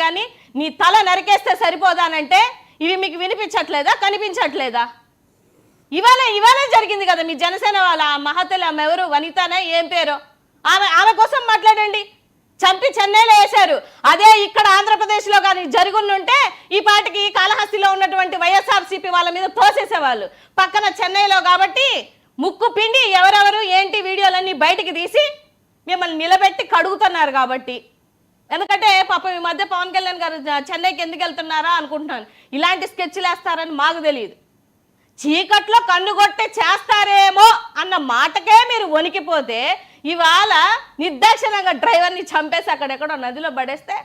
కానీ నీ తల నరికేస్తే సరిపోదానంటే ఇవి మీకు వినిపించట్లేదా, కనిపించట్లేదా? ఇవాళే జరిగింది కదా మీ జనసేన వాళ్ళ మహతలు ఆమె ఎవరు, వనితానా ఏం పేరు, ఆమె కోసం మాట్లాడండి. చంపి చెన్నైలో వేశారు. అదే ఇక్కడ ఆంధ్రప్రదేశ్లో కానీ జరుగుంటే ఈ పాటికి కాళహస్తిలో ఉన్నటువంటి వైఎస్ఆర్సీపీ వాళ్ళ మీద తోసేసేవాళ్ళు. పక్కన చెన్నైలో కాబట్టి ముక్కు పిండి ఎవరెవరు ఏంటి వీడియోలన్నీ బయటికి తీసి మిమ్మల్ని నిలబెట్టి కడుగుతున్నారు కాబట్టి. ఎందుకంటే పాపం ఈ మధ్య పవన్ కళ్యాణ్ గారు చెన్నైకి ఎందుకు వెళ్తున్నారా అనుకుంటున్నాను. ఇలాంటి స్కెచ్లు వేస్తారని మాకు తెలియదు. చీకట్లో కన్నుగొట్టి చేస్తారేమో అన్న మాటకే మీరు వణికిపోతే ఇవాళ నిర్దాక్షిణంగా డ్రైవర్ని చంపేసి అక్కడెక్కడో నదిలో పడేస్తే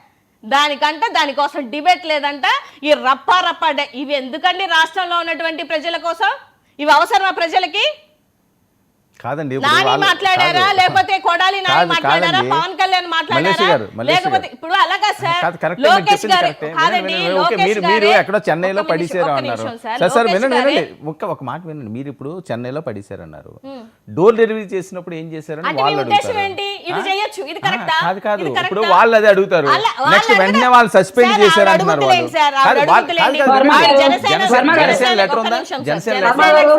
దానికోసం డిబేట్ లేదంట. ఈ రప్పా ఇవి ఎందుకండి రాష్ట్రంలో ఉన్నటువంటి ప్రజల కోసం? ఇవి అవసరమా ప్రజలకి? కాదండి, నాని మాట్లాడారా లేకపోతే కొడాలి నాని మాట్లాడారా, పవన్ కళ్యాణ్ మాట్లాడారా, లేకపోతే ఇప్పుడు అలాగా సార్ లోకేష్ గారు కాదండి, మీరు ఎక్కడో చెన్నైలో పడిసారు అన్నారు. సార్ వినండి, ఒక మాట వినండి. మీరు ఇప్పుడు చెన్నైలో పడిసారు అన్నారు, డోర్ డెలివరీ చేసినప్పుడు ఏం చేశారని వాళ్ళు అడుగుతారు. కాదు ఇప్పుడు వాళ్ళు అదే అడుగుతారు. నెక్స్ట్ వెంటనే వాళ్ళు సస్పెండ్ చేశారు అంటున్నారు.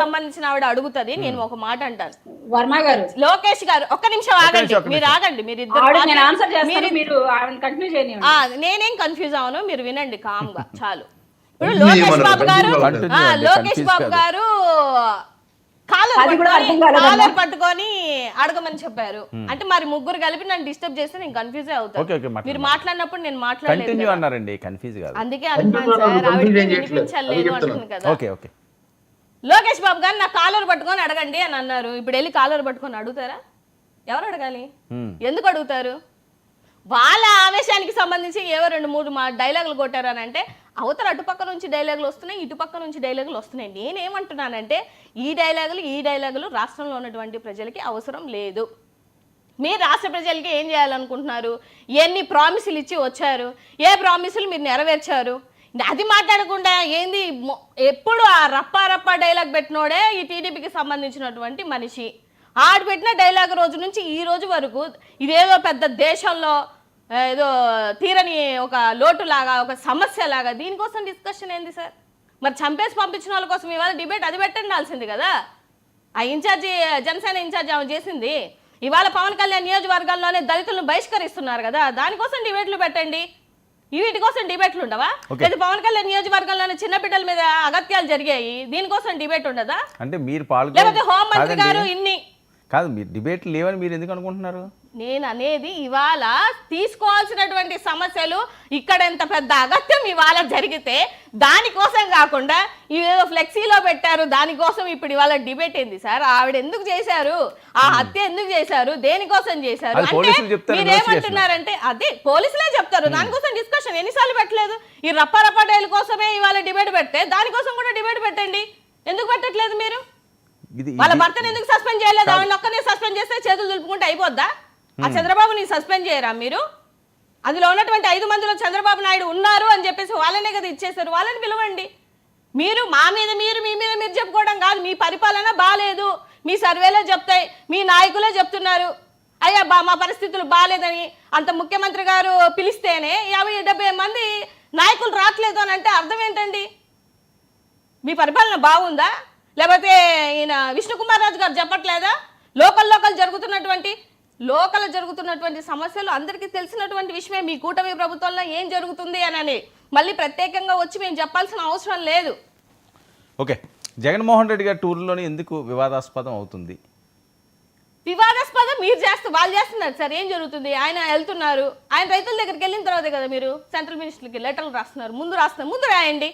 సంబంధించిన ఆవిడ అడుగుతుంది. నేను ఒక మాట అంటాను, వర్మ గారు, లోకేష్ గారు ఒక్క నిమిషం ఆగండి, మీరు ఆగండి, మీరు నేనేం కన్ఫ్యూజ్ అవను, మీరు వినండి కామ్ గా చాలు. ఇప్పుడు లోకేష్ బాబు గారు కాలర్ పట్టుకొని అడగమని చెప్పారు. అంటే మరి ముగ్గురు కలిపి నన్ను డిస్టర్బ్ చేస్తే నేను కన్ఫ్యూజ్ అవుతాను. మీరు మాట్లాడినప్పుడు నేను మాట్లాడలేదు, అందుకే అంటున్నాను సార్, ఆవిడ వినిపించలేదు అంటుంది కదా. లోకేష్ బాబు గారు నా కాలర్ పట్టుకొని అడగండి అని అన్నారు. ఇప్పుడు వెళ్ళి కాలర్ పట్టుకొని అడుగుతారా? ఎవరు అడగాలి? ఎందుకు అడుగుతారు? వాళ్ళ ఆవేశానికి సంబంధించి ఏవో 2-3 డైలాగులు కొట్టారు అని అంటే అవతల అటుపక్క నుంచి డైలాగులు వస్తున్నాయి, ఇటుపక్క నుంచి డైలాగులు వస్తున్నాయి. నేనేమంటున్నానంటే ఈ డైలాగులు రాష్ట్రంలో ఉన్నటువంటి ప్రజలకి అవసరం లేదు. మీరు రాష్ట్ర ప్రజలకి ఏం చేయాలనుకుంటున్నారు? ఎన్ని ప్రామిసులు ఇచ్చి వచ్చారు, ఏ ప్రామిసులు మీరు నెరవేర్చారు? అది మాట్లాడకుండా ఏంది ఎప్పుడు ఆ రప్పా డైలాగ్ పెట్టినోడే ఈ టీడీపీకి సంబంధించినటువంటి మనిషి. ఆడు పెట్టిన డైలాగ్ రోజు నుంచి ఈ రోజు వరకు ఇదేదో పెద్ద దేశంలో ఏదో తీరని ఒక లోటులాగా, ఒక సమస్యలాగా, దీనికోసం డిస్కషన్ ఏంది సార్? మరి చంపేసి పంపించిన వాళ్ళ కోసం ఇవాళ డిబేట్ అది పెట్టండాల్సింది కదా. ఆ ఇన్ఛార్జి జనసేన ఇన్ఛార్జి ఆమె చేసింది. ఇవాళ పవన్ కళ్యాణ్ నియోజకవర్గాల్లోనే దళితులను బహిష్కరిస్తున్నారు కదా, దానికోసం డిబేట్లు పెట్టండి. వీటి కోసం డిబేట్లు ఉండవా? లేదా పవన్ కళ్యాణ్ నియోజకవర్గంలోనే చిన్న బిడ్డల మీద అగత్యాలు జరిగాయి, దీనికోసం డిబేట్ ఉండదా? అంటే మీరు లేకపోతే హోంమంత్రి గారు ఇన్ని కాదు, మీరు డిబేట్లు లేవని మీరు ఎందుకు అనుకుంటున్నారు? నేను అనేది ఇవాళ తీసుకోవాల్సినటువంటి సమస్యలు ఇక్కడ ఎంత పెద్ద అగత్యం ఇవాళ జరిగితే దానికోసం కాకుండా ఇవేదో ఫ్లెక్సీలో పెట్టారు, దానికోసం ఇప్పుడు ఇవాళ డిబేట్ ఏంది సార్? ఆవిడ ఎందుకు చేశారు, ఆ హత్య ఎందుకు చేశారు, దేనికోసం చేశారు అంటే మీరేమంటున్నారంటే అదే పోలీసులే చెప్తారు. దానికోసం డిస్కషన్ ఎన్నిసార్లు పెట్టలేదు? ఈ రప్పా డైల్ కోసమే ఇవాళ డిబేట్ పెడితే దానికోసం కూడా డిబేట్ పెట్టండి. ఎందుకు పెట్టట్లేదు మీరు? వాళ్ళ భర్తను ఎందుకు సస్పెండ్ చేయలేదు? ఆవిడ ఒక్కనే సస్పెండ్ చేస్తే చేతులు దులుపుకుంటే అయిపోద్దా? ఆ చంద్రబాబుని సస్పెండ్ చేయరా మీరు? అందులో ఉన్నటువంటి 5 మందిలో చంద్రబాబు నాయుడు ఉన్నారు అని చెప్పేసి వాళ్ళనే కదా ఇచ్చేసారు. వాళ్ళని పిలవండి. మీరు మా మీద మీ మీద మీరు చెప్పుకోవడం కాదు. మీ పరిపాలన బాగాలేదు, మీ సర్వేలో చెప్తాయి, మీ నాయకులే చెప్తున్నారు అయ్యా మా పరిస్థితులు బాగాలేదని. అంత ముఖ్యమంత్రి గారు పిలిస్తేనే 50-70 మంది నాయకులు రావట్లేదు అని అంటే అర్థం ఏంటండి? మీ పరిపాలన బాగుందా? లేకపోతే ఈయన విష్ణుకుమార్ రాజు గారు చెప్పట్లేదా? లోకల్ జరుగుతున్నటువంటి సమస్యలు అందరికీ తెలిసినటువంటి విషయమే. మీ కూటమి ప్రభుత్వంలో ఏం జరుగుతుంది అని మళ్ళీ ప్రత్యేకంగా వచ్చి మేము చెప్పాల్సిన అవసరం లేదు. ఓకే, జగన్మోహన్ రెడ్డి గారి టూర్లోనే ఎందుకు వివాదాస్పదం అవుతుంది? వివాదాస్పదం వాళ్ళు చేస్తున్నారు సార్. ఏం జరుగుతుంది? ఆయన వెళ్తున్నారు, ఆయన రైతుల దగ్గరికి వెళ్ళిన తర్వాతే కదా మీరు సెంట్రల్ మినిస్టర్కి లెటర్లు రాస్తున్నారు. ముందు రాయండి,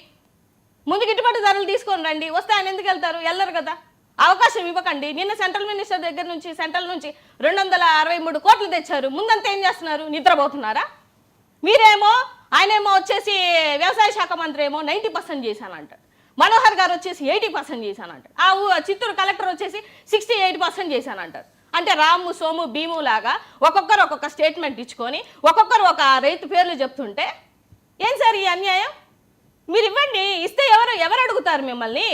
ముందు గిట్టుబాటు ధరలు తీసుకొని రండి. వస్తే ఆయన ఎందుకు వెళ్తారు? వెళ్ళరు కదా. అవకాశం ఇవ్వకండి. నిన్న సెంట్రల్ మినిస్టర్ దగ్గర నుంచి సెంట్రల్ నుంచి 263 కోట్లు తెచ్చారు. ముందంతా ఏం చేస్తున్నారు? నిద్రపోతున్నారా? ఆయనేమో వచ్చేసి వ్యవసాయ శాఖ మంత్రి ఏమో 90% చేశానంటాడు. మనోహర్ గారు వచ్చేసి 80% చేశానంటాడు. చిత్తూరు కలెక్టర్ వచ్చేసి 68% చేశానంటారు. అంటే రాము, సోము, భీము లాగా ఒక్కొక్కరు ఒక్కొక్క స్టేట్మెంట్ ఇచ్చుకొని ఒక్కొక్కరు ఒక రైతు పేర్లు చెప్తుంటే ఏం సార్ ఈ అన్యాయం? మీరు ఇవ్వండి. ఇస్తే ఎవరు అడుగుతారు మిమ్మల్ని?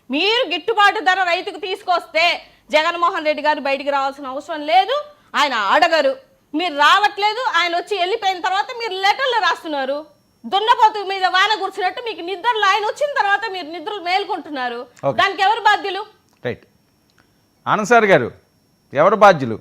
మీరు గిట్టుబాటు ధర రైతుకు తీసుకొస్తే జగన్మోహన్ రెడ్డి గారు బయటికి రావాల్సిన అవసరం లేదు. ఆయన అడగరు. మీరు రావట్లేదు, ఆయన వచ్చి వెళ్ళిపోయిన తర్వాత మీరు లెటర్లు రాస్తున్నారు. దున్నపోతు మీద వాన కూర్చున్నట్టు మీకు నిద్రలో ఆయన వచ్చిన తర్వాత మీరు నిద్రలు మేల్కొంటున్నారు. దానికి ఎవరు బాధ్యులు? రైట్. ఆనంద్ సార్ గారు, ఎవరు బాధ్యులు?